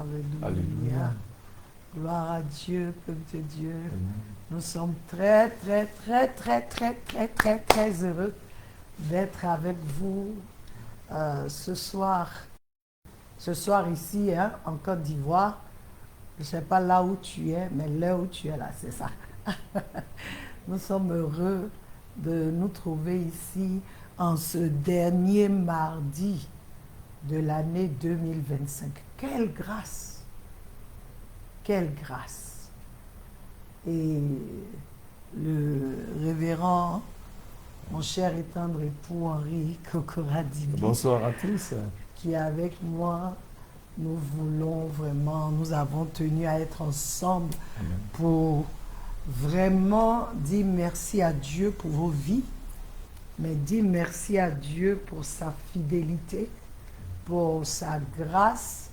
Alléluia. Alléluia. Gloire à Dieu, peuple de Dieu. Amen. Nous sommes très, très, très, très, très, très, très, très heureux d'être avec vous ce soir. Ce soir ici, hein, en Côte d'Ivoire. Je ne sais pas là où tu es, mais là où tu es là, c'est ça. Nous sommes heureux de nous trouver ici en ce dernier mardi de l'année 2025. Quelle grâce! Quelle grâce! Et le révérend, mon cher et tendre époux Henri Kokoradibi, Bonsoir à tous. qui est avec moi, nous voulons vraiment, nous avons tenu à être ensemble Amen. pour vraiment dire merci à Dieu pour vos vies, mais dire merci à Dieu pour sa fidélité, pour sa grâce,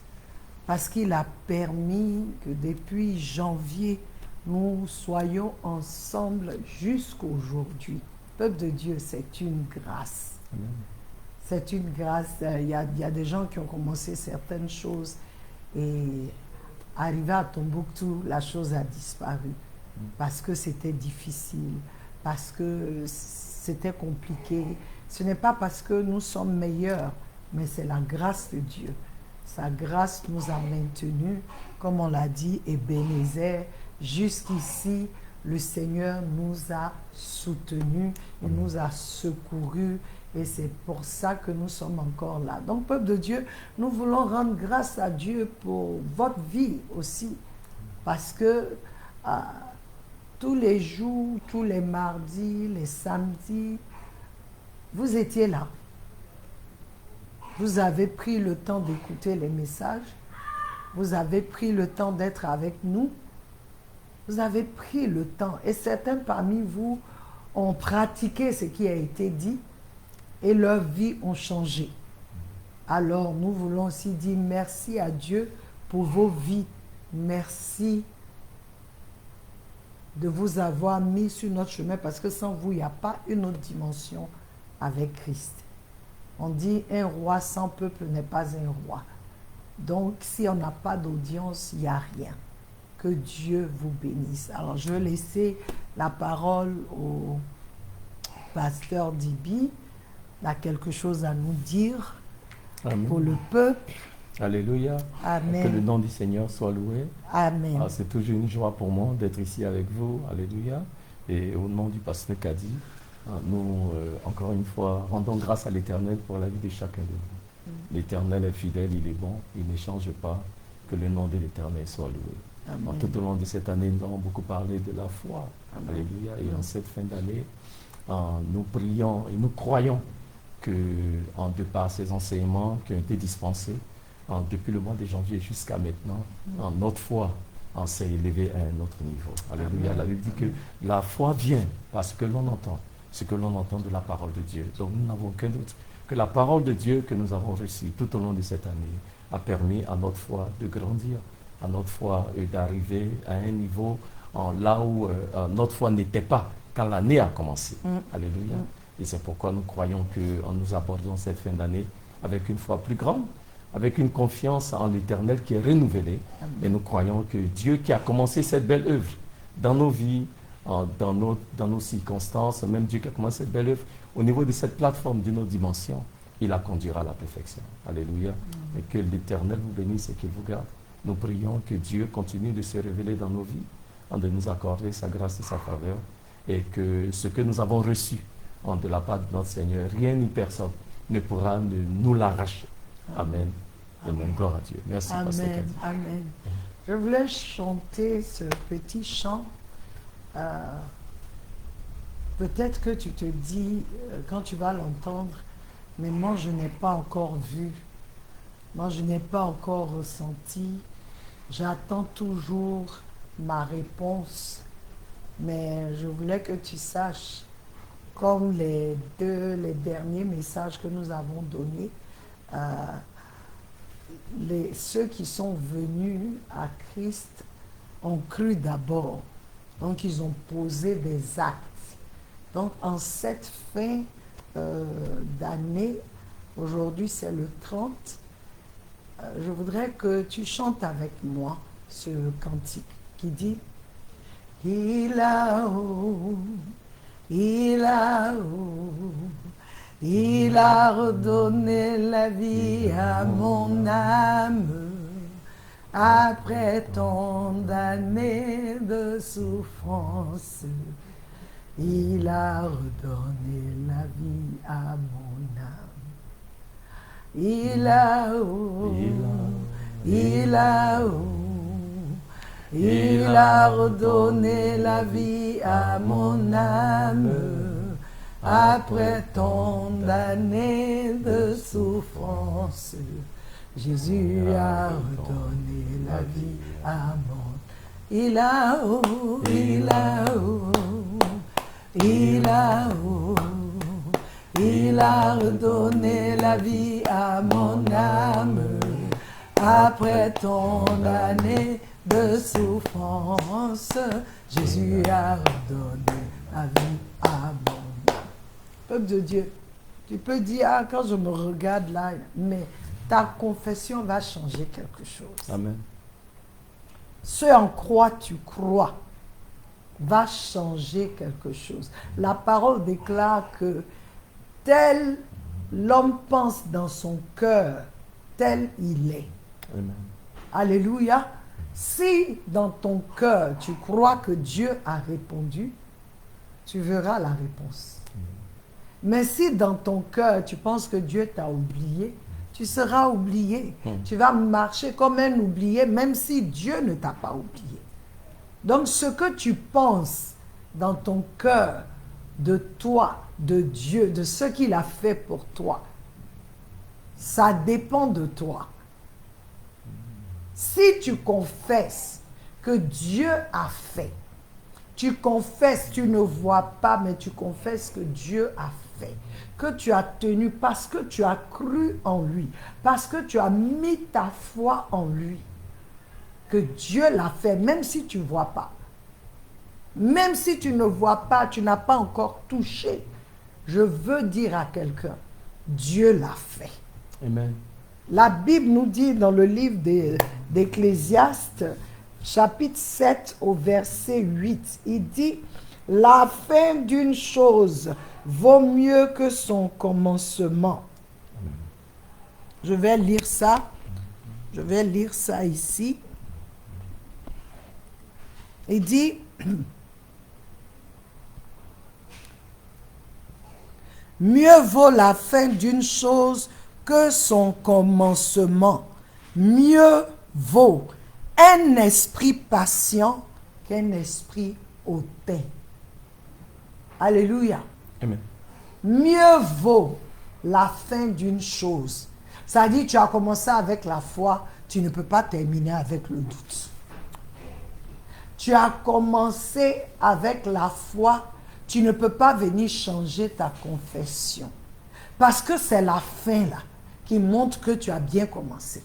parce qu'il a permis que depuis janvier, nous soyons ensemble jusqu'aujourd'hui. Peuple de Dieu, c'est une grâce. Amen. C'est une grâce. Il y a des gens qui ont commencé certaines choses et arrivé à Tombouctou, la chose a disparu parce que c'était difficile, parce que c'était compliqué. Ce n'est pas parce que nous sommes meilleurs, mais c'est la grâce de Dieu. Sa grâce nous a maintenus, comme on l'a dit, Ebenezer. Jusqu'ici, le Seigneur nous a soutenus, il nous a secourus, et c'est pour ça que nous sommes encore là. Donc, peuple de Dieu, nous voulons rendre grâce à Dieu pour votre vie aussi, parce que tous les jours, tous les mardis, les samedis, vous étiez là. Vous avez pris le temps d'écouter les messages, vous avez pris le temps d'être avec nous, vous avez pris le temps, et certains parmi vous ont pratiqué ce qui a été dit, et leurs vies ont changé. Alors nous voulons aussi dire merci à Dieu pour vos vies. Merci de vous avoir mis sur notre chemin, parce que sans vous, il n'y a pas une autre dimension avec Christ. On dit un roi sans peuple n'est pas un roi. Donc si on n'a pas d'audience, il n'y a rien. Que Dieu vous bénisse. Alors je vais laisser la parole au pasteur Dibi. Il a quelque chose à nous dire Amen. pour le peuple. Alléluia. Amen. Que le nom du Seigneur soit loué. Amen. C'est toujours une joie pour moi d'être ici avec vous. Alléluia. Et au nom du pasteur Kadi, nous, encore une fois, rendons grâce à l'Éternel pour la vie de chacun de nous. L'Éternel est fidèle, il est bon, il ne change pas. Que le nom de l'Éternel soit loué. Tout au long de cette année, nous avons beaucoup parlé de la foi. Amen. Alléluia. Et en cette fin d'année, nous prions et nous croyons que, de par ces enseignements qui ont été dispensés depuis le mois de janvier jusqu'à maintenant, notre foi s'est élevée à un autre niveau. Alléluia. Amen. La Bible dit que la foi vient parce que l'on entend ce que l'on entend de la parole de Dieu. Donc nous n'avons aucun doute que la parole de Dieu que nous avons reçue tout au long de cette année a permis à notre foi de grandir, à notre foi d'arriver à un niveau là où notre foi n'était pas quand l'année a commencé. Alléluia. Et c'est pourquoi nous croyons que nous abordons cette fin d'année avec une foi plus grande, avec une confiance en l'Éternel qui est renouvelée. Amen. Et nous croyons que Dieu qui a commencé cette belle œuvre dans nos vies, dans nos circonstances, même Dieu qui a commencé cette belle œuvre au niveau de cette plateforme, de nos dimensions, il la conduira à la perfection. Alléluia. Et que l'Éternel vous bénisse et qu'il vous garde. Nous prions que Dieu continue de se révéler dans nos vies, de nous accorder sa grâce et sa faveur, et que ce que nous avons reçu de la part de notre Seigneur, rien ni personne ne pourra nous l'arracher. Amen. Amen. Gloire à Dieu. Merci. Amen. Amen. Je voulais chanter ce petit chant. Peut-être que tu te dis, quand tu vas l'entendre, mais moi je n'ai pas encore vu, moi je n'ai pas encore ressenti, j'attends toujours ma réponse, mais je voulais que tu saches, comme les derniers messages que nous avons donnés, ceux qui sont venus à Christ ont cru d'abord, donc ils ont posé des actes. Donc en cette fin d'année, aujourd'hui c'est le 30, je voudrais que tu chantes avec moi ce cantique qui dit il a redonné la vie à mon âme après tant d'années de souffrance. Il a redonné la vie à mon âme. Il a redonné la vie à mon âme après tant d'années de souffrance. Jésus a redonné la vie à mon. Il a redonné la vie à mon âme après tant d'années de souffrance. Jésus a redonné la vie à mon âme. Peuple de Dieu, tu peux dire, ah, quand je me regarde là, mais ta confession va changer quelque chose. Amen. Ce en quoi tu crois va changer quelque chose. La parole déclare que tel l'homme pense dans son cœur, tel il est. Amen. Alléluia. Si dans ton cœur tu crois que Dieu a répondu, tu verras la réponse. Mais si dans ton cœur tu penses que Dieu t'a oublié, tu seras oublié. Tu vas marcher comme un oublié, même si Dieu ne t'a pas oublié. Donc ce que tu penses dans ton cœur de toi, de Dieu, de ce qu'il a fait pour toi, ça dépend de toi. Si tu confesses que Dieu a fait, tu confesses, tu ne vois pas, mais tu confesses que Dieu a fait, que tu as tenu parce que tu as cru en lui, parce que tu as mis ta foi en lui, que Dieu l'a fait, même si tu ne vois pas. Même si tu ne vois pas, tu n'as pas encore touché. Je veux dire à quelqu'un, Dieu l'a fait. Amen. La Bible nous dit dans le livre d'Ecclésiaste, chapitre 7 au verset 8, il dit « La fin d'une chose vaut mieux que son commencement. » Je vais lire ça. Je vais lire ça ici. Il dit « Mieux vaut la fin d'une chose que son commencement. Mieux vaut un esprit patient qu'un esprit hautain. » Alléluia. Amen. Mieux vaut la fin d'une chose. Ça dit, tu as commencé avec la foi, tu ne peux pas terminer avec le doute. Tu as commencé avec la foi, tu ne peux pas venir changer ta confession. Parce que c'est la fin là qui montre que tu as bien commencé.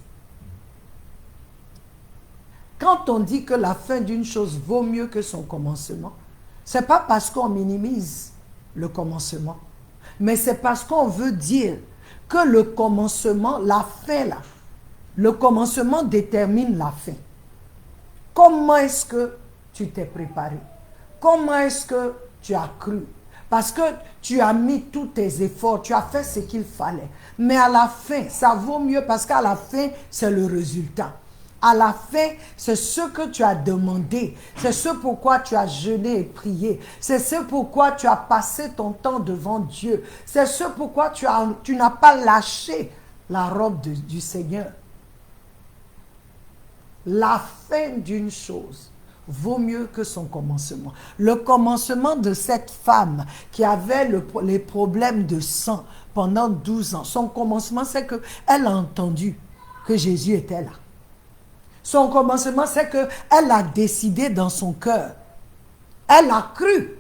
Quand on dit que la fin d'une chose vaut mieux que son commencement, ce n'est pas parce qu'on minimise le commencement, mais c'est parce qu'on veut dire que le commencement, la fin là, le commencement détermine la fin. Comment est-ce que tu t'es préparé? Comment est-ce que tu as cru? Parce que tu as mis tous tes efforts, tu as fait ce qu'il fallait. Mais à la fin, ça vaut mieux parce qu'à la fin, c'est le résultat. À la fin, c'est ce que tu as demandé. C'est ce pourquoi tu as jeûné et prié. C'est ce pourquoi tu as passé ton temps devant Dieu. C'est ce pourquoi tu n'as pas lâché la robe du Seigneur. La fin d'une chose vaut mieux que son commencement. Le commencement de cette femme qui avait les problèmes de sang pendant 12 ans, son commencement, c'est qu'elle a entendu que Jésus était là. Son commencement, c'est qu'elle a décidé dans son cœur. Elle a cru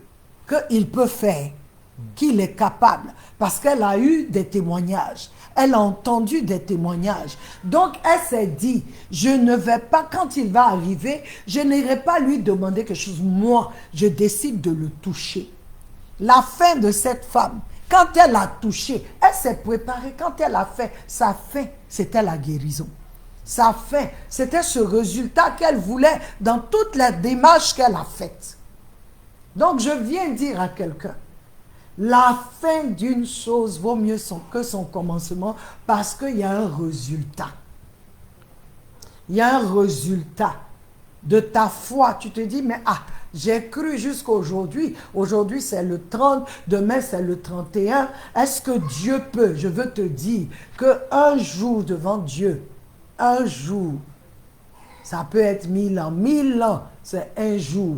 qu'il peut faire, qu'il est capable, parce qu'elle a eu des témoignages. Elle a entendu des témoignages. Donc, elle s'est dit, je ne vais pas, quand il va arriver, je n'irai pas lui demander quelque chose. Moi, je décide de le toucher. La fin de cette femme, quand elle a touché, elle s'est préparée. Quand elle a fait, sa fin, c'était la guérison. sa fin. C'était ce résultat qu'elle voulait dans toute la démarche qu'elle a faite. Donc je viens dire à quelqu'un, la fin d'une chose vaut mieux que son commencement parce qu'il y a un résultat. Il y a un résultat de ta foi. Tu te dis, mais j'ai cru jusqu'à aujourd'hui. Aujourd'hui, c'est le 30. Demain, c'est le 31. Est-ce que Dieu peut? Je veux te dire qu'un jour devant Dieu, un jour, ça peut être 1000 ans. 1000 ans, c'est un jour.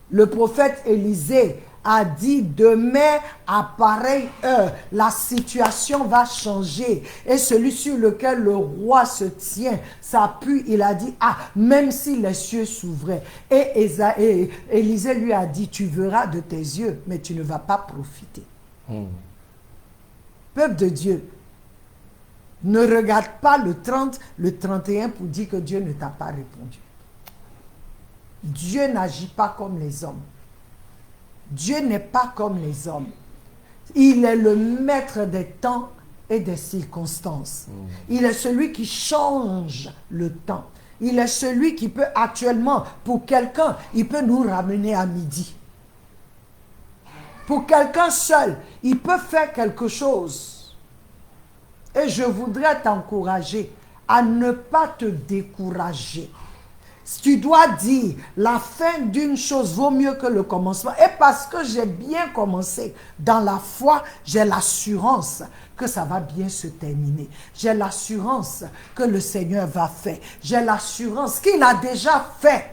Le prophète Élisée a dit, demain, à pareille heure, la situation va changer. Et celui sur lequel le roi se tient s'appuie, il a dit, même si les cieux s'ouvraient. Et Élisée lui a dit, tu verras de tes yeux, mais tu ne vas pas profiter. Peuple de Dieu, ne regarde pas le 30, le 31 pour dire que Dieu ne t'a pas répondu. Dieu n'agit pas comme les hommes. Dieu n'est pas comme les hommes. Il est le maître des temps et des circonstances. Il est celui qui change le temps. Il est celui qui peut actuellement, pour quelqu'un, il peut nous ramener à midi. Pour quelqu'un seul, il peut faire quelque chose. Et je voudrais t'encourager à ne pas te décourager. Tu dois dire, la fin d'une chose vaut mieux que le commencement. Et parce que j'ai bien commencé dans la foi, j'ai l'assurance que ça va bien se terminer. J'ai l'assurance que le Seigneur va faire. J'ai l'assurance qu'il a déjà fait.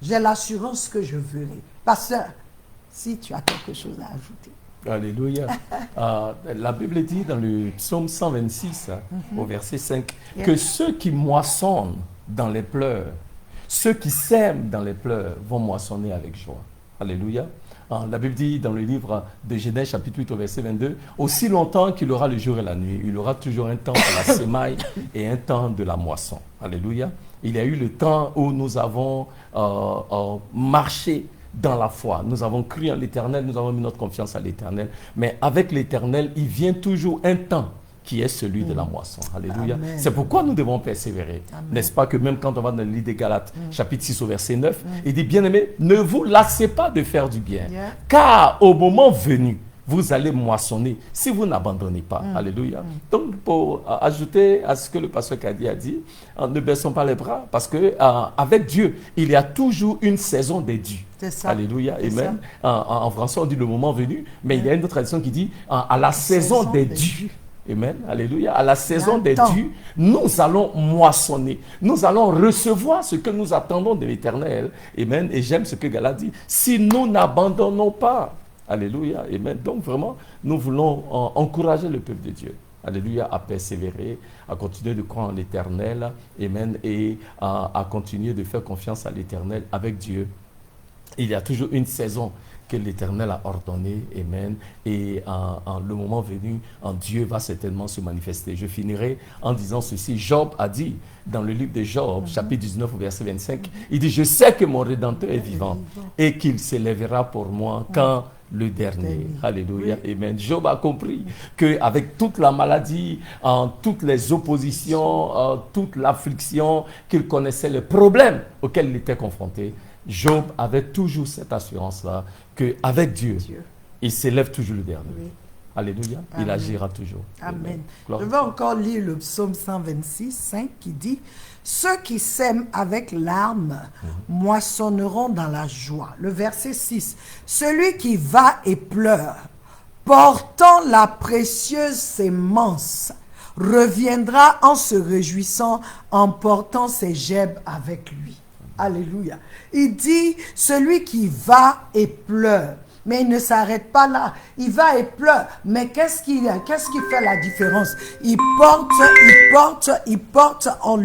J'ai l'assurance que je verrai. Pasteur, si tu as quelque chose à ajouter. Alléluia. La Bible dit dans le psaume 126, au verset 5, que ceux qui moissonnent dans les pleurs, ceux qui sèment dans les pleurs vont moissonner avec joie. Alléluia. La Bible dit dans le livre de Genèse chapitre 8 au verset 22, aussi longtemps qu'il aura le jour et la nuit, il aura toujours un temps de la semaille et un temps de la moisson. Alléluia. Il y a eu le temps où nous avons marché dans la foi. Nous avons cru en l'Éternel, nous avons mis notre confiance à l'Éternel. Mais avec l'Éternel, il vient toujours un temps qui est celui de la moisson. Alléluia. C'est pourquoi nous devons persévérer. N'est-ce pas que même quand on va dans le livre des Galates, chapitre 6 au verset 9, il dit, bien-aimés, ne vous lassez pas de faire du bien, car au moment venu, vous allez moissonner si vous n'abandonnez pas. Alléluia. Donc, pour ajouter à ce que le pasteur Kadi a dit, ne baissons pas les bras, parce que avec Dieu, il y a toujours une saison des dûs. Alléluia. Amen. En français, on dit le moment venu, mais il y a une autre tradition qui dit à la saison des dûs. Amen. Alléluia. À la saison des dûs, nous allons moissonner. Nous allons recevoir ce que nous attendons de l'Éternel. Amen. Et j'aime ce que Gala dit. Si nous n'abandonnons pas, alléluia. Amen. Donc vraiment, nous voulons encourager le peuple de Dieu. Alléluia. À persévérer, à continuer de croire en l'Éternel. Amen. Et à continuer de faire confiance à l'Éternel avec Dieu. Il y a toujours une saison que l'Éternel a ordonné, amen, et le moment venu, Dieu va certainement se manifester. Je finirai en disant ceci. Job a dit, dans le livre de Job, chapitre 19, verset 25, il dit, je sais que mon Rédempteur est vivant et qu'il s'élèvera pour moi quand le dernier. Alléluia. Amen. Job a compris qu'avec toute la maladie, toutes les oppositions, toute l'affliction qu'il connaissait, les problèmes auxquels il était confronté, Job avait toujours cette assurance-là qu'avec Dieu, il s'élève toujours le dernier. Oui. Alléluia. Amen. Il agira toujours. Amen. Je vais encore lire le psaume 126, 5 qui dit « Ceux qui sèment avec larmes moissonneront dans la joie. » Le verset 6. « Celui qui va et pleure, portant la précieuse sémence, reviendra en se réjouissant, en portant ses gerbes avec lui. » Alléluia. Il dit, celui qui va et pleure, mais il ne s'arrête pas là. Il va et pleure, mais qu'est-ce qui fait la différence? Il porte en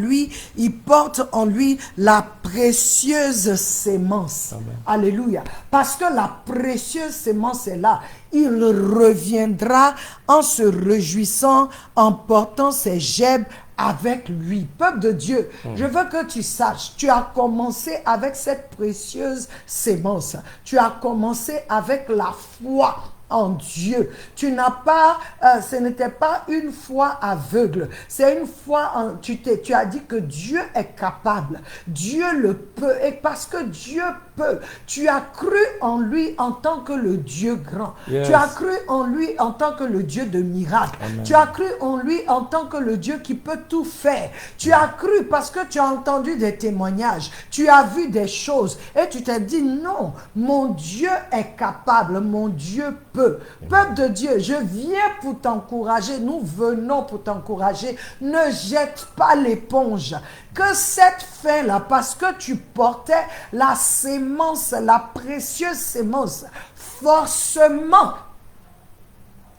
lui la précieuse sémence. Amen. Alléluia. Parce que la précieuse sémence est là. Il reviendra en se réjouissant, en portant ses gerbes avec lui. Peuple de Dieu, je veux que tu saches, tu as commencé avec cette précieuse sémence. Tu as commencé avec la foi en Dieu. Tu n'as pas, ce n'était pas une foi aveugle. C'est une foi, tu as dit que Dieu est capable. Dieu le peut. Et parce que Dieu peut, tu as cru en lui en tant que le Dieu grand. Yes. Tu as cru en lui en tant que le Dieu de miracles. Amen. Tu as cru en lui en tant que le Dieu qui peut tout faire. Tu as cru parce que tu as entendu des témoignages. Tu as vu des choses. Et tu t'es dit, non, mon Dieu est capable. Mon Dieu peut. Peuple de Dieu, je viens pour t'encourager. Nous venons pour t'encourager. Ne jette pas l'éponge. Que cette fin-là, parce que tu portais la sémence, la précieuse sémence, forcément,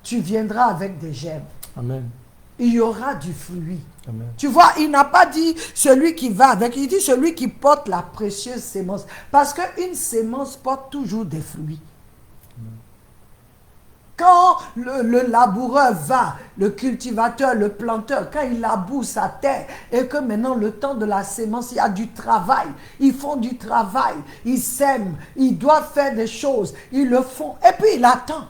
tu viendras avec des gemmes. Amen. Il y aura du fruit. Amen. Tu vois, il n'a pas dit celui qui va avec, il dit celui qui porte la précieuse sémence. Parce qu'une sémence porte toujours des fruits. Quand le laboureur va, le cultivateur, le planteur, quand il laboure sa terre et que maintenant le temps de la sémence, il y a du travail, ils font du travail, ils sèment, ils doivent faire des choses, ils le font et puis il attend.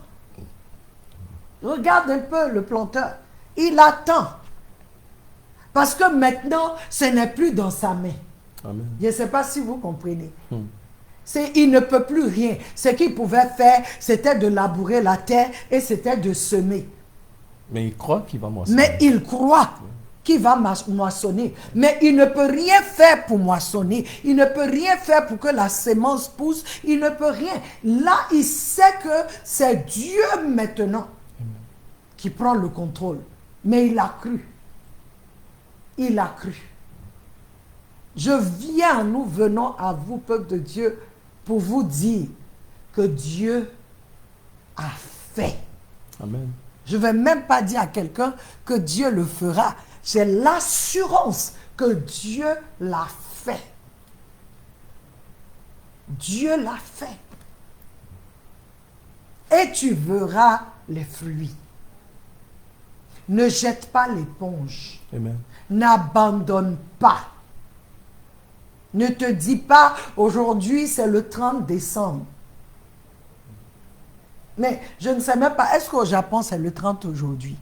Regarde un peu le planteur, il attend. Parce que maintenant, ce n'est plus dans sa main. Amen. Je ne sais pas si vous comprenez. Il ne peut plus rien. Ce qu'il pouvait faire, c'était de labourer la terre et c'était de semer. Mais il croit qu'il va moissonner. Mais il croit qu'il va moissonner. Mais il ne peut rien faire pour moissonner. Il ne peut rien faire pour que la sémence pousse. Il ne peut rien. Là, il sait que c'est Dieu maintenant qui prend le contrôle. Mais il a cru. Il a cru. Nous venons à vous, peuple de Dieu, pour vous dire que Dieu a fait. Amen. Je ne vais même pas dire à quelqu'un que Dieu le fera. J'ai l'assurance que Dieu l'a fait. Dieu l'a fait. Et tu verras les fruits. Ne jette pas l'éponge. Amen. N'abandonne pas. Ne te dis pas, aujourd'hui c'est le 30 décembre. Mais je ne sais même pas, est-ce qu'au Japon c'est le 30 aujourd'hui?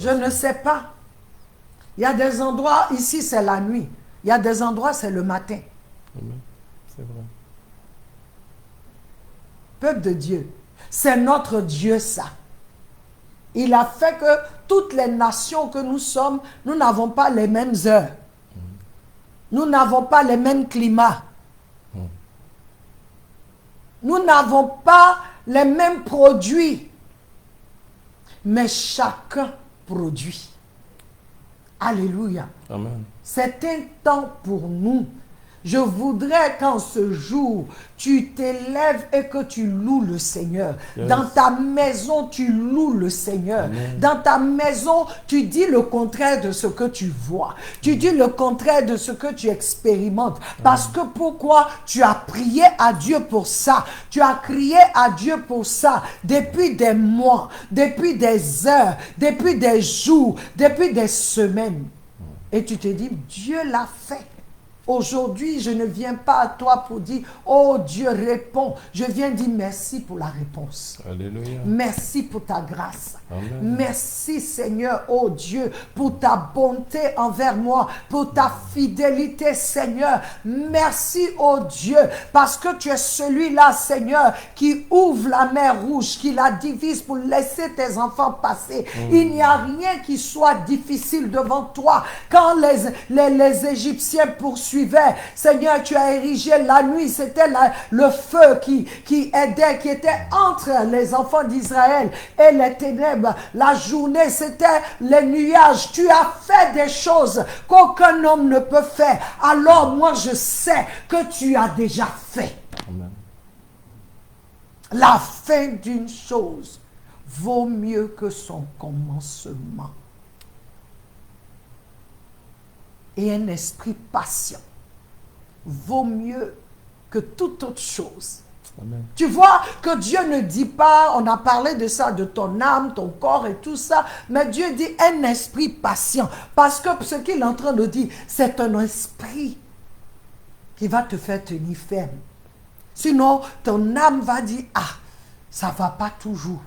Je ne sais pas. Il y a des endroits, ici c'est la nuit. Il y a des endroits c'est le matin. Amen. C'est vrai. Peuple de Dieu, c'est notre Dieu ça. Il a fait que toutes les nations que nous sommes, nous n'avons pas les mêmes heures. Nous n'avons pas les mêmes climats. Nous n'avons pas les mêmes produits. Mais chacun produit. Alléluia. Amen. C'est un temps pour nous. Je voudrais qu'en ce jour, tu t'élèves et que tu loues le Seigneur. Yes. Dans ta maison, tu loues le Seigneur. Amen. Dans ta maison, tu dis le contraire de ce que tu vois. Tu dis le contraire de ce que tu expérimentes. Parce que pourquoi? Tu as prié à Dieu pour ça. Tu as crié à Dieu pour ça depuis des mois, depuis des heures, depuis des jours, depuis des semaines. Et tu te dis, Dieu l'a fait. Aujourd'hui, je ne viens pas à toi pour dire, oh Dieu, réponds. Je viens dire merci pour la réponse. Alléluia. Merci pour ta grâce. Amen. Merci Seigneur, oh Dieu, pour ta bonté envers moi, pour ta fidélité Seigneur. Merci, oh Dieu, parce que tu es celui-là Seigneur qui ouvre la mer rouge, qui la divise pour laisser tes enfants passer. Il n'y a rien qui soit difficile devant toi. Quand les Égyptiens poursuivaient, Seigneur, tu as érigé la nuit, c'était le feu qui aidait, qui était entre les enfants d'Israël et les ténèbres. La journée, c'était les nuages. Tu as fait des choses qu'aucun homme ne peut faire. Alors moi, je sais que tu as déjà fait. Amen. La fin d'une chose vaut mieux que son commencement. Et un esprit patient vaut mieux que toute autre chose. Amen. Tu vois que Dieu ne dit pas, on a parlé de ça, de ton âme, ton corps et tout ça, mais Dieu dit un esprit patient. Parce que ce qu'il est en train de dire, c'est un esprit qui va te faire tenir ferme. Sinon, ton âme va dire, ah, ça ne va pas toujours.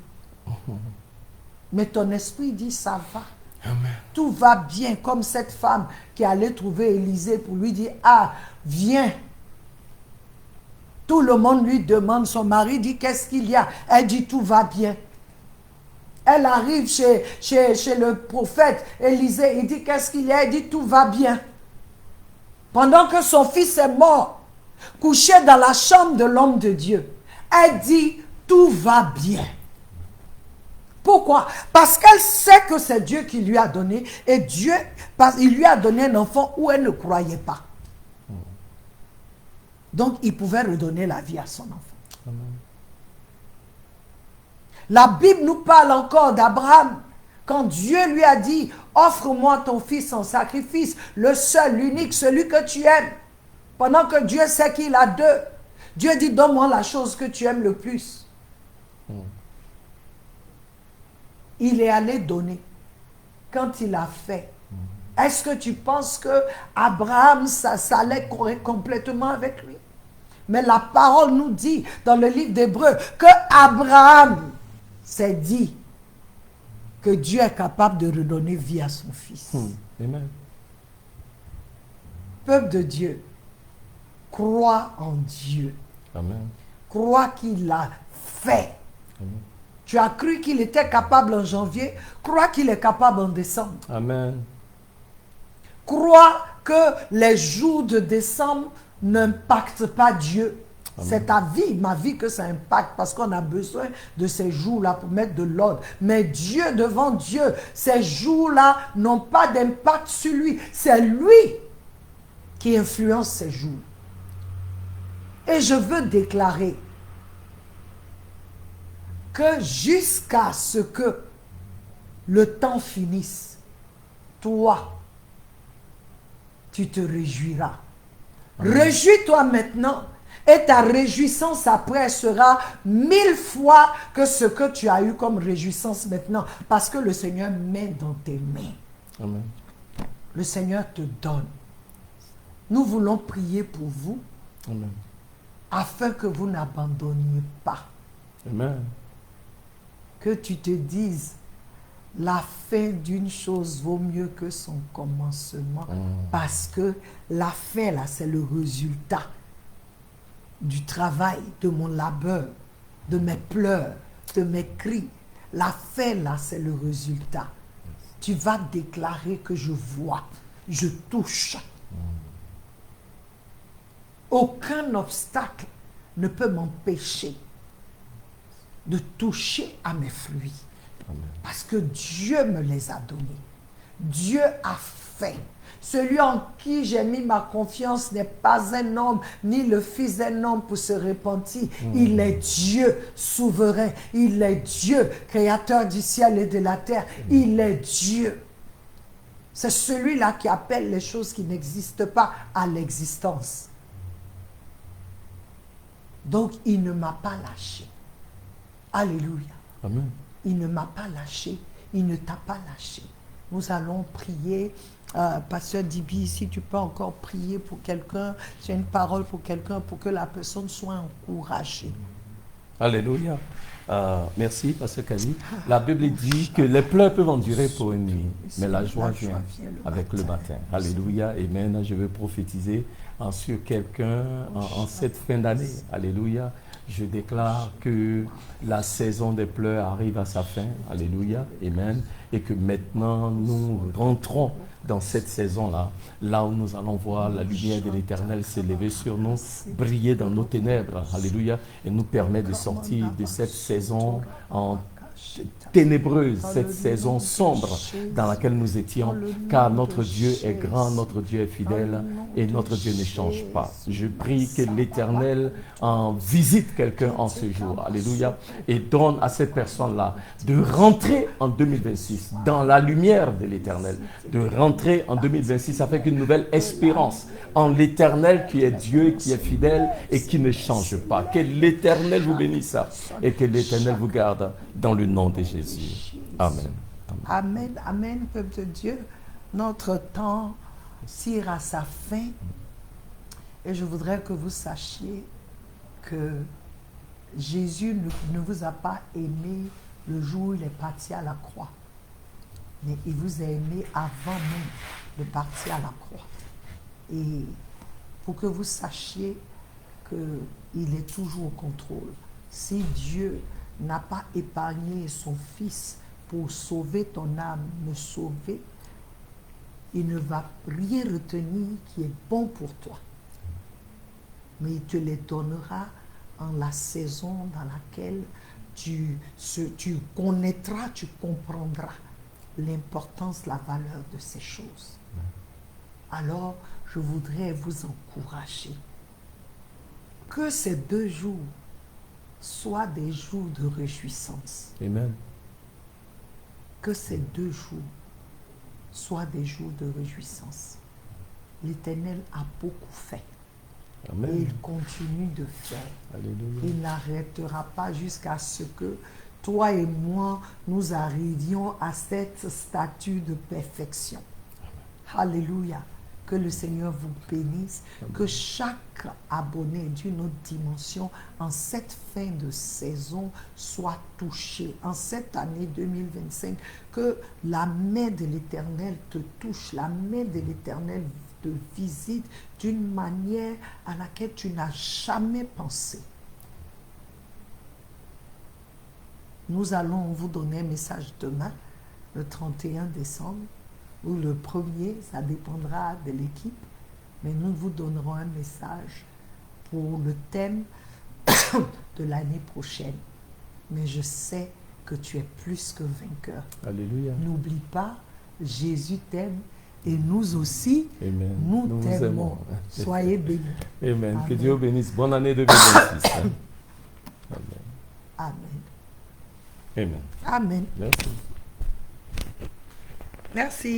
Mais ton esprit dit, ça va. Amen. Tout va bien, comme cette femme qui allait trouver Élisée pour lui dire, ah, viens. Tout le monde lui demande, son mari dit, qu'est-ce qu'il y a? Elle dit, tout va bien. Elle arrive chez le prophète Élisée, il dit, qu'est-ce qu'il y a? Elle dit, tout va bien. Pendant que son fils est mort, couché dans la chambre de l'homme de Dieu, elle dit, tout va bien. Pourquoi? Parce qu'elle sait que c'est Dieu qui lui a donné, et Dieu, il lui a donné un enfant où elle ne croyait pas. Donc, il pouvait redonner la vie à son enfant. Amen. La Bible nous parle encore d'Abraham. Quand Dieu lui a dit, offre-moi ton fils en sacrifice, le seul, l'unique, celui que tu aimes. Pendant que Dieu sait qu'il a deux. Dieu dit, donne-moi la chose que tu aimes le plus. Il est allé donner. Quand il a fait, est-ce que tu penses que Abraham, ça allait complètement avec lui? Mais la parole nous dit, dans le livre d'Hébreux, que Abraham s'est dit que Dieu est capable de redonner vie à son fils. Amen. Peuple de Dieu, crois en Dieu. Amen. Crois qu'il a fait. Amen. Tu as cru qu'il était capable en janvier, crois qu'il est capable en décembre. Amen. Crois que les jours de décembre n'impactent pas Dieu. C'est ta vie, ma vie que ça impacte parce qu'on a besoin de ces jours-là pour mettre de l'ordre. Mais Dieu, devant Dieu, ces jours-là n'ont pas d'impact sur lui. C'est lui qui influence ces jours. Et je veux déclarer que jusqu'à ce que le temps finisse, toi, tu te réjouiras. Réjouis-toi maintenant et ta réjouissance après sera 1000 fois que ce que tu as eu comme réjouissance maintenant. Parce que le Seigneur met dans tes mains. Amen. Le Seigneur te donne. Nous voulons prier pour vous. Amen. Afin que vous n'abandonniez pas. Amen. Que tu te dises, la fin d'une chose vaut mieux que son commencement. Parce que la fin, là, c'est le résultat du travail, de mon labeur, de mes pleurs, de mes cris. La fin, là, c'est le résultat. Tu vas déclarer que je vois, je touche. Aucun obstacle ne peut m'empêcher de toucher à mes fruits. Amen. Parce que Dieu me les a donnés. Dieu a fait. Celui en qui j'ai mis ma confiance n'est pas un homme, ni le fils d'un homme pour se repentir. Il est Dieu souverain. Il est Dieu, créateur du ciel et de la terre. Il est Dieu. C'est celui-là qui appelle les choses qui n'existent pas à l'existence. Donc, il ne m'a pas lâché. Alléluia. Amen. Il ne m'a pas lâché. Il ne t'a pas lâché. Nous allons prier. Pasteur Dibi, si tu peux encore prier pour quelqu'un, tu as une parole pour quelqu'un, pour que la personne soit encouragée. Alléluia. Merci, Pasteur Kali. La Bible dit que les pleurs peuvent endurer pour une nuit, mais la joie vient avec le matin. Alléluia. Amen. Je veux prophétiser sur quelqu'un en cette fin d'année. Alléluia. Je déclare que la saison des pleurs arrive à sa fin. Alléluia. Amen. Et que maintenant, nous rentrons dans cette saison-là, là où nous allons voir la lumière de l'Éternel s'élever sur nous, briller dans nos ténèbres. Alléluia. Et nous permettre de sortir de cette saison en ténébreuse, cette saison sombre dans laquelle nous étions, car notre Dieu est grand, notre Dieu est fidèle et notre Dieu ne change pas. Je prie que l'Éternel en visite quelqu'un en ce jour, alléluia, et donne à cette personne-là de rentrer en 2026 dans la lumière de l'Éternel, de rentrer en 2026 avec une nouvelle espérance en l'Éternel qui est Dieu, qui est fidèle et qui ne change pas. Que l'Éternel vous bénisse et que l'Éternel vous garde dans le nom de Jésus. Amen. Amen, amen, peuple de Dieu. Notre temps tire à sa fin et je voudrais que vous sachiez que Jésus ne vous a pas aimé le jour où il est parti à la croix, mais il vous a aimé avant même de partir à la croix. Et pour que vous sachiez qu'il est toujours au contrôle. Si Dieu n'a pas épargné son Fils pour sauver ton âme, me sauver, il ne va rien retenir qui est bon pour toi. Mais il te les donnera en la saison dans laquelle tu connaîtras, tu comprendras l'importance, la valeur de ces choses. Alors, je voudrais vous encourager que ces 2 jours soient des jours de réjouissance. Amen. Que ces 2 jours soient des jours de réjouissance. L'Éternel a beaucoup fait. Amen. Et il continue de faire. Alléluia. Il n'arrêtera pas jusqu'à ce que toi et moi, nous arrivions à cette statue de perfection. Alléluia. Que le Seigneur vous bénisse. Amen. Que chaque abonné d'une autre dimension en cette fin de saison soit touché. En cette année 2025, que la main de l'Éternel te touche, la main de l'Éternel te visite d'une manière à laquelle tu n'as jamais pensé. Nous allons vous donner un message demain, le 31 décembre, ou le 1er, ça dépendra de l'équipe, mais nous vous donnerons un message pour le thème de l'année prochaine. Mais je sais que tu es plus que vainqueur. Alléluia. N'oublie pas, Jésus t'aime et nous aussi, Amen. nous Nous vous t'aimons. aimons. Soyez bénis. Amen. Amen. Que Dieu bénisse. Bonne année 2026. Amen. Amen. Amen. Amen. Merci. Merci.